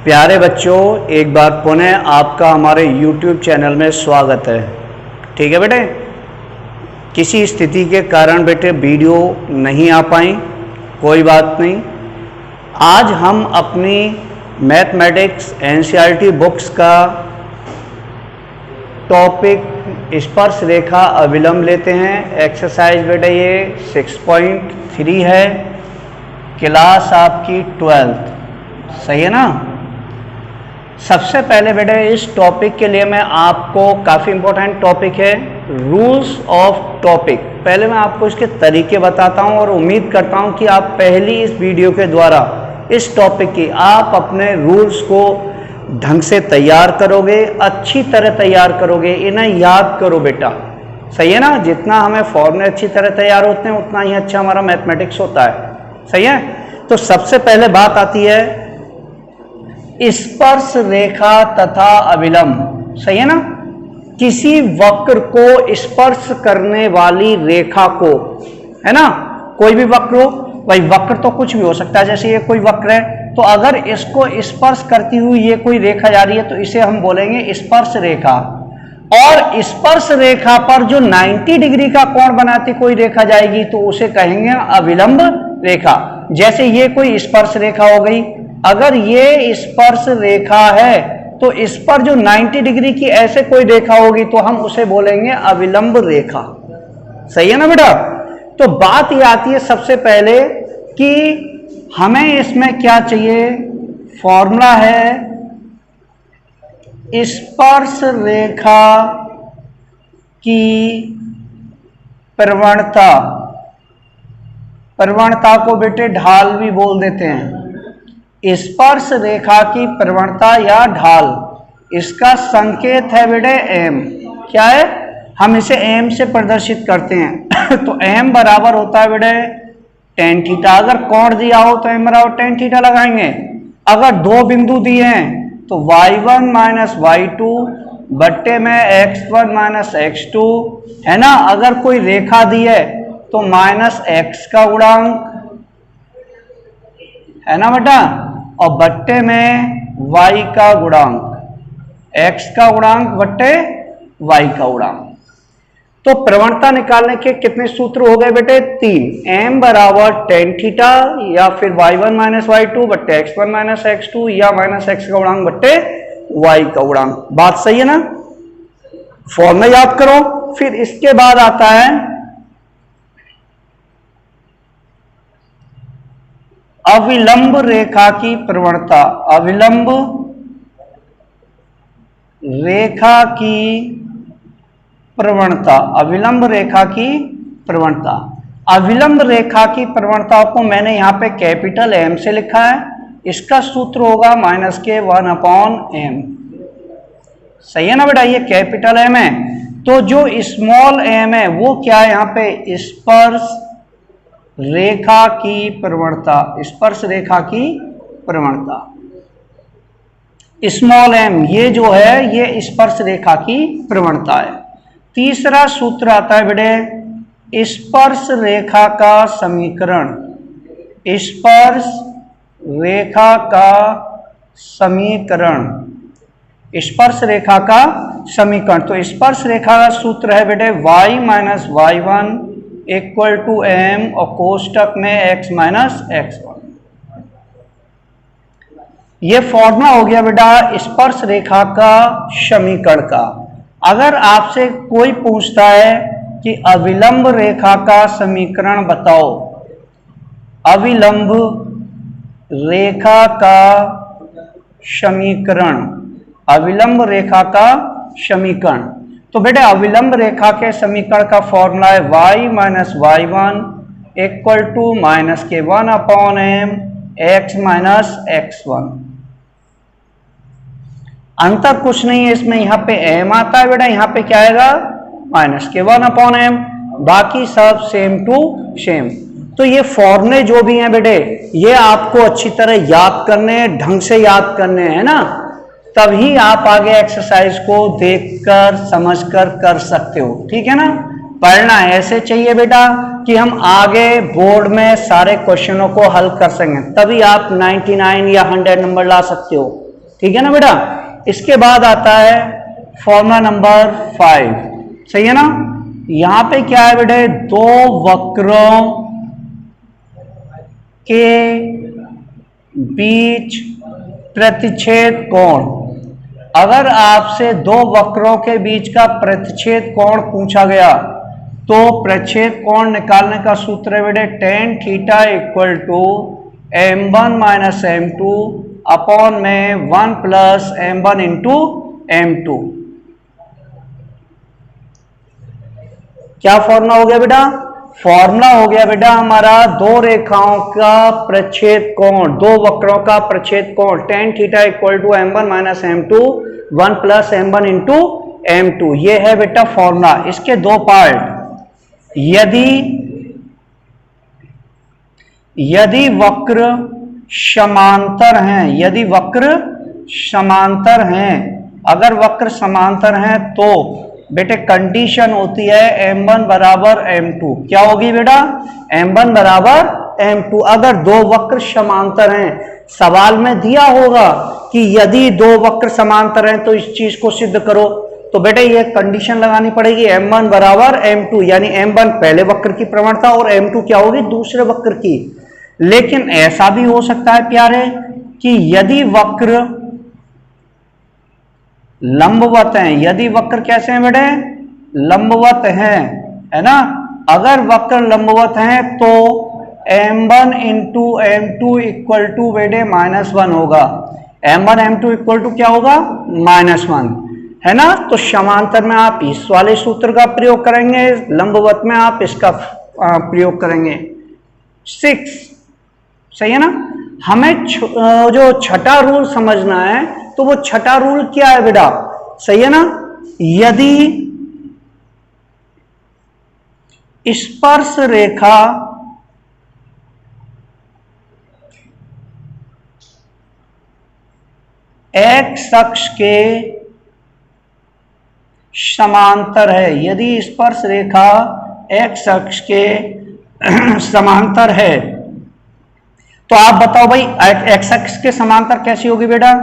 प्यारे बच्चों, एक बार पुनः आपका हमारे YouTube चैनल में स्वागत है। ठीक है बेटे, किसी स्थिति के कारण बेटे वीडियो नहीं आ पाई, कोई बात नहीं। आज हम अपनी मैथमेटिक्स NCERT बुक्स का टॉपिक स्पर्श रेखा अविलंब लेते हैं। एक्सरसाइज बेटा ये 6.3 है, क्लास आपकी 12th, सही है ना। सबसे पहले बेटा इस टॉपिक के लिए मैं आपको काफ़ी इम्पोर्टेंट टॉपिक है रूल्स ऑफ टॉपिक। पहले मैं आपको इसके तरीके बताता हूं और उम्मीद करता हूं कि आप पहली इस वीडियो के द्वारा इस टॉपिक की आप अपने रूल्स को ढंग से तैयार करोगे, अच्छी तरह तैयार करोगे, इन्हें याद करो बेटा, सही है ना। जितना हमें फॉर्मूले अच्छी तरह तैयार होते हैं उतना ही अच्छा हमारा मैथमेटिक्स होता है, सही है। तो सबसे पहले बात आती है स्पर्श रेखा तथा अविलंब, सही है ना। किसी वक्र को स्पर्श करने वाली रेखा को, है ना, कोई भी वक्र हो, भाई वक्र तो कुछ भी हो सकता है। जैसे ये कोई वक्र है तो अगर इसको स्पर्श करती हुई ये कोई रेखा जा रही है तो इसे हम बोलेंगे स्पर्श रेखा। और स्पर्श रेखा पर जो 90 डिग्री का कोण बनाती कोई रेखा जाएगी तो उसे कहेंगे अविलंब रेखा। जैसे ये कोई स्पर्श रेखा हो गई, अगर ये स्पर्श रेखा है तो इस पर जो 90 डिग्री की ऐसे कोई रेखा होगी तो हम उसे बोलेंगे अविलंब रेखा, सही है ना बेटा। तो बात ये आती है सबसे पहले कि हमें इसमें क्या चाहिए, फॉर्मूला है स्पर्श रेखा की प्रवणता। प्रवणता को बेटे ढाल भी बोल देते हैं। स्पर्श रेखा की प्रवणता या ढाल, इसका संकेत है बेटे m। क्या है, हम इसे m से प्रदर्शित करते हैं। तो m बराबर होता है बेटे tan थीटा। अगर कोण दिया हो तो m बराबर tan थीटा लगाएंगे। अगर दो बिंदु दिए हैं तो y1 माइनस y2 बट्टे में x1 माइनस x2, है ना। अगर कोई रेखा दी है तो माइनस x का गुणांक, है ना बेटा, और बट्टे में y का गुणांक, x का गुणांक बट्टे y का गुणांक। तो प्रवणता निकालने के कितने सूत्र हो गए बेटे, 3। m बराबर tan थीटा या फिर y1 माइनस y2 बट्टे x1 माइनस x2 या माइनस x का गुणांक बट्टे y का गुणांक। बात सही है ना। फॉर्मूला याद करो। फिर इसके बाद आता है अविलंब रेखा की प्रवणता। अविलंब रेखा की प्रवणता, अविलंब रेखा की प्रवणता। अविलंब रेखा की प्रवणता को मैंने यहां पे कैपिटल M से लिखा है। इसका सूत्र होगा माइनस के 1/m, सही है ना बेटा। ये कैपिटल M है तो जो स्मॉल m है वो क्या है यहाँ पे, स्पर्श रेखा की प्रवणता। स्पर्श रेखा की प्रवणता स्मॉल m, ये जो है ये स्पर्श रेखा की प्रवणता है। तीसरा सूत्र आता है बेटे स्पर्श रेखा का समीकरण। स्पर्श रेखा का समीकरण, स्पर्श रेखा का समीकरण। तो स्पर्श रेखा का सूत्र है बेटे y minus y1 equal to m और कोष्टक में x माइनस x1। ये फॉर्मूला हो गया बेटा स्पर्श रेखा का समीकरण का। अगर आपसे कोई पूछता है कि अविलंब रेखा का समीकरण बताओ, अविलंब रेखा का समीकरण, अविलंब रेखा का समीकरण, तो बेटे अविलंब रेखा के समीकरण का फॉर्मूला है y minus y1 equal to minus के 1/m x माइनस x1। अंतर कुछ नहीं है इसमें, यहाँ पे m आता है बेटा, यहाँ पे क्या आएगा माइनस के 1/m, बाकी सब सेम टू सेम। तो ये फॉर्मूले जो भी हैं बेटे ये आपको अच्छी तरह याद करने हैं, ढंग से याद करने हैं ना, तभी आप आगे एक्सरसाइज को देखकर समझकर कर सकते हो। ठीक है ना। पढ़ना ऐसे चाहिए बेटा कि हम आगे बोर्ड में सारे क्वेश्चनों को हल कर सकें, तभी आप 99 या 100 नंबर ला सकते हो। ठीक है ना बेटा। इसके बाद आता है फॉर्मूला नंबर 5, सही है ना। यहां पे क्या है बेटे, दो वक्रों के बीच प्रतिच्छेद कोण। अगर आपसे दो वक्रों के बीच का प्रतिच्छेद कोण पूछा गया तो प्रतिच्छेद कोण निकालने का सूत्र है बेटे tan theta equal to m1 minus m2 upon में 1 प्लस m1 इंटू m2। क्या फॉर्मूला हो गया बेटा, फॉर्मूला हो गया बेटा हमारा दो रेखाओं का प्रच्छेद कोण, दो वक्रों का प्रच्छेद कोण tan theta equal to m1 minus m2 1 plus m1 into m2। ये है बेटा फॉर्मूला। इसके दो पार्ट, यदि वक्र समांतर हैं, यदि वक्र समांतर हैं, अगर वक्र समांतर हैं तो बेटे कंडीशन होती है m1 बराबर m2। क्या होगी बेटा, m1 बराबर m2। अगर दो वक्र समांतर हैं, सवाल में दिया होगा कि यदि दो वक्र समांतर हैं तो इस चीज को सिद्ध करो, तो बेटे ये कंडीशन लगानी पड़ेगी m1 बराबर m2, यानी m1 पहले वक्र की प्रवणता और m2 क्या होगी, दूसरे वक्र की। लेकिन ऐसा भी हो सकता है प्यारे कि यदि वक्र लंबवत हैं, यदि वक्र कैसे हैं बेटे, लंबवत हैं, है ना। अगर वक्र लंबवत हैं तो m1 into m2 equal to बेटे -1 होगा। m1 m2 इक्वल टू क्या होगा, -1, है ना। तो समांतर में आप इस वाले सूत्र का प्रयोग करेंगे, लंबवत में आप इसका प्रयोग करेंगे। 6, सही है ना। हमें जो छठा रूल समझना है, तो वो छठा रूल क्या है बेटा, सही है ना। यदि स्पर्श रेखा x अक्ष के समांतर है, यदि स्पर्श रेखा x अक्ष के समांतर है, तो आप बताओ भाई x अक्ष के समांतर कैसी होगी बेटा।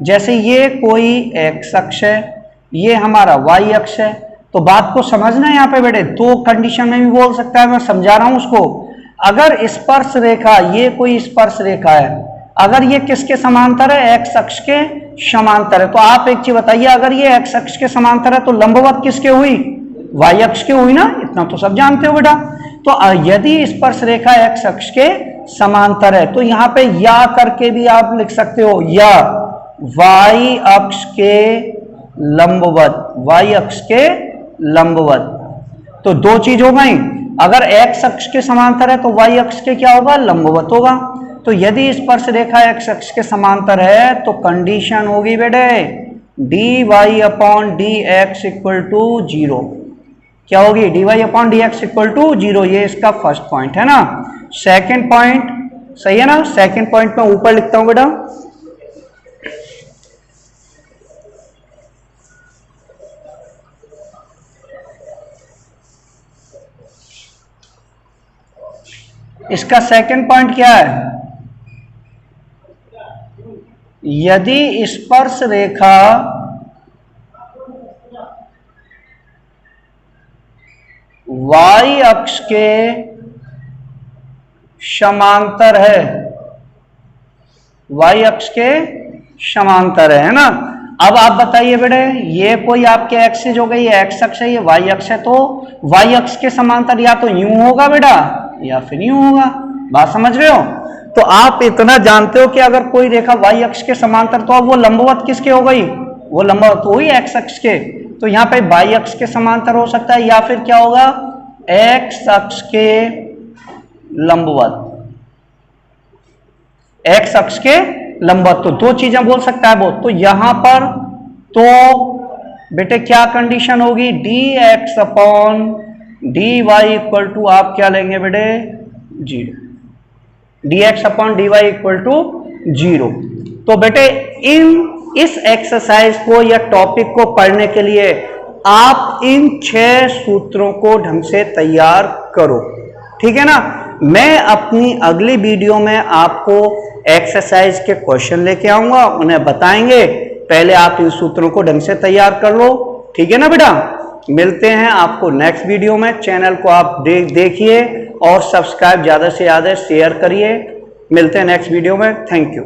जैसे ये कोई x अक्ष है, ये हमारा y अक्ष है, तो बात को समझना है यहाँ पे बेटे, दो कंडीशन में भी बोल सकता है, मैं समझा रहा हूं उसको। अगर स्पर्श रेखा, ये कोई स्पर्श रेखा है, अगर ये किसके समांतर है, x अक्ष के समांतर है, तो आप एक चीज बताइए, अगर ये x अक्ष के समांतर है तो लंबवत किसके हुई, y अक्ष के हुई ना, इतना तो सब जानते हो बेटा। तो यदि स्पर्श रेखा x अक्ष के समांतर है तो यहाँ पे या करके भी आप लिख सकते हो, या y अक्ष के लंबवत, y अक्ष के लंबवत। तो दो चीज हो गई, अगर x अक्ष के समांतर है तो y अक्ष के क्या होगा, लंबवत होगा। तो यदि स्पर्श रेखा x अक्ष के समांतर है तो कंडीशन होगी बेटे dy upon dx equal to 0। क्या होगी, dy upon dx equal to 0। ये इसका फर्स्ट पॉइंट है ना। सेकंड पॉइंट, सही है ना। सेकंड पॉइंट में ऊपर लिखता हूं बेटा, इसका सेकंड पॉइंट क्या है, यदि स्पर्श रेखा y अक्ष के समांतर है, y अक्ष के समांतर है ना। अब आप बताइए बेटे, ये कोई आपके एक्सिस हो गई, ये x अक्ष है, ये y अक्ष है, तो y अक्ष के समांतर या तो यूं होगा बेटा या फिर यूं होगा। बात समझ रहे हो। तो आप इतना जानते हो कि अगर कोई रेखा y अक्ष के समांतर, तो अब वो लंबवत किसके हो गई, वो लंबवत हुई x अक्ष के। तो यहाँ पे y अक्ष के समांतर हो सकता है, या फिर क्या होगा, x अक्ष के लंबवत, x अक्ष के लंबवत। तो दो चीजें बोल सकता है वो। तो यहां पर तो बेटे क्या कंडीशन होगी, dx upon dy equal to आप क्या लेंगे बेटे, 0। dx upon dy equal to 0। तो बेटे इस एक्सरसाइज को या टॉपिक को पढ़ने के लिए आप इन 6 सूत्रों को ढंग से तैयार करो, ठीक है ना। मैं अपनी अगली वीडियो में आपको एक्सरसाइज के क्वेश्चन लेके आऊंगा, उन्हें बताएंगे। पहले आप इन सूत्रों को ढंग से तैयार कर लो, ठीक है ना बेटा। मिलते हैं आपको नेक्स्ट वीडियो में। चैनल को आप देखिए और सब्सक्राइब ज्यादा से ज्यादा शेयर करिए। मिलते हैं नेक्स्ट वीडियो में। Thank you.